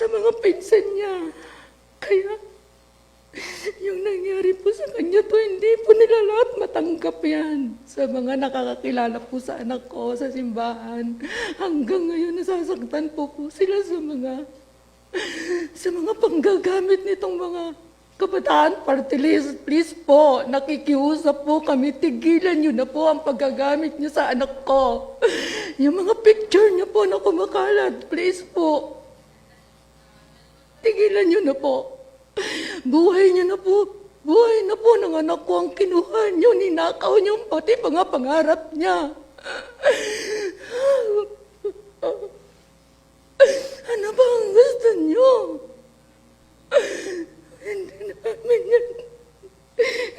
sa mga pinsan niya. Kaya, yung nangyari po sa kanya to, hindi po nila lahat matanggap yan. Sa mga nakakakilala po sa anak ko sa simbahan, hanggang ngayon nasasaktan po sila sa mga panggagamit nitong mga kabataan party list. Please po, nakikiusap po kami, tigilan nyo na po ang paggagamit nyo sa anak ko. Yung mga picture nyo po na kumakalat, please po, tigilan nyo na po. Buhay niyo na po. Buhay na po ng anak ko ang kinuha niyo, ninakaw niyo pati mga pangarap niya. Ano ba ang gusto niyo?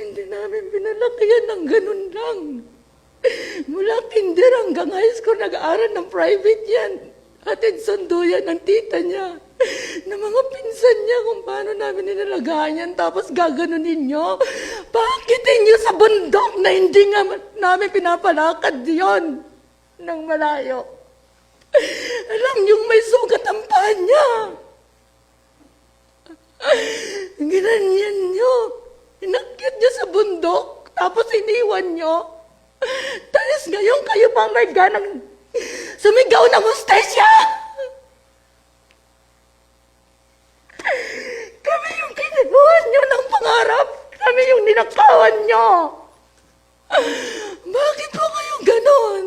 Hindi namin pinalaki yan ng ganun lang. Mula kinder hanggang high school, nag-aaral ng private yan. Atid sundo yan ng tita niya. Na mga pinsan niya kung paano namin ninalagaan yan, tapos gaganunin niyo. Bakit inyo sa bundok na hindi nga namin pinapalakad yon ng malayo? Alam niyong may sugat ang paa niya. Ginanyan niyo. Inakyat niyo sa bundok, tapos iniwan niyo. Tapos ngayon kayo pa may ganang sumigaw ng hostesya. Kami yung kinuha niyo ng pangarap. Kami yung ninakawan niyo. Bakit po kayo ganon?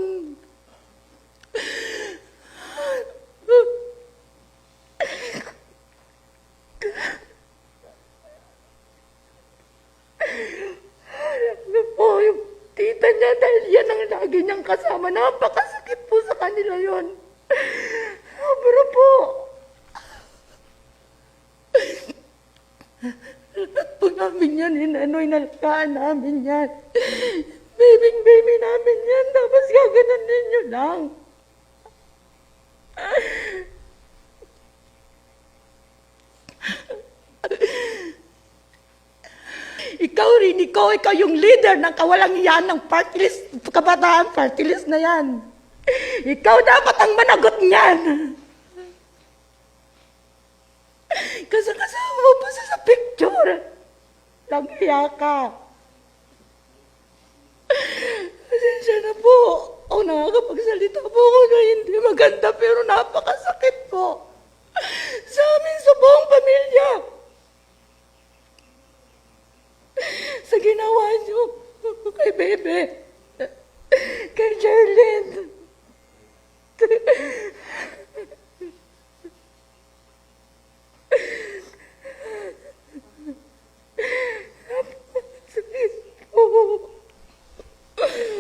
Ano po yung tita niya, dahil yan ang lagi niyang kasama. Napakasakit po sa kanila yon. Pero po, lahat po namin yan, inalagaan namin yan. Baby namin yan, tapos gaganon ninyo lang. Ikaw yung leader ng kawalang iyan ng party list, kabataan party list na yan. Ikaw dapat ang managot niyan. Kasi kasama mo pa sa picture. Naghiya ka. Pasensya na po. O nakakapagsalita po ako na hindi maganda, pero napakasakit po. Sa amin, sa buong pamilya. Sa ginawa niyo kay Bebe, kay Jerlyn. Napakasakit po.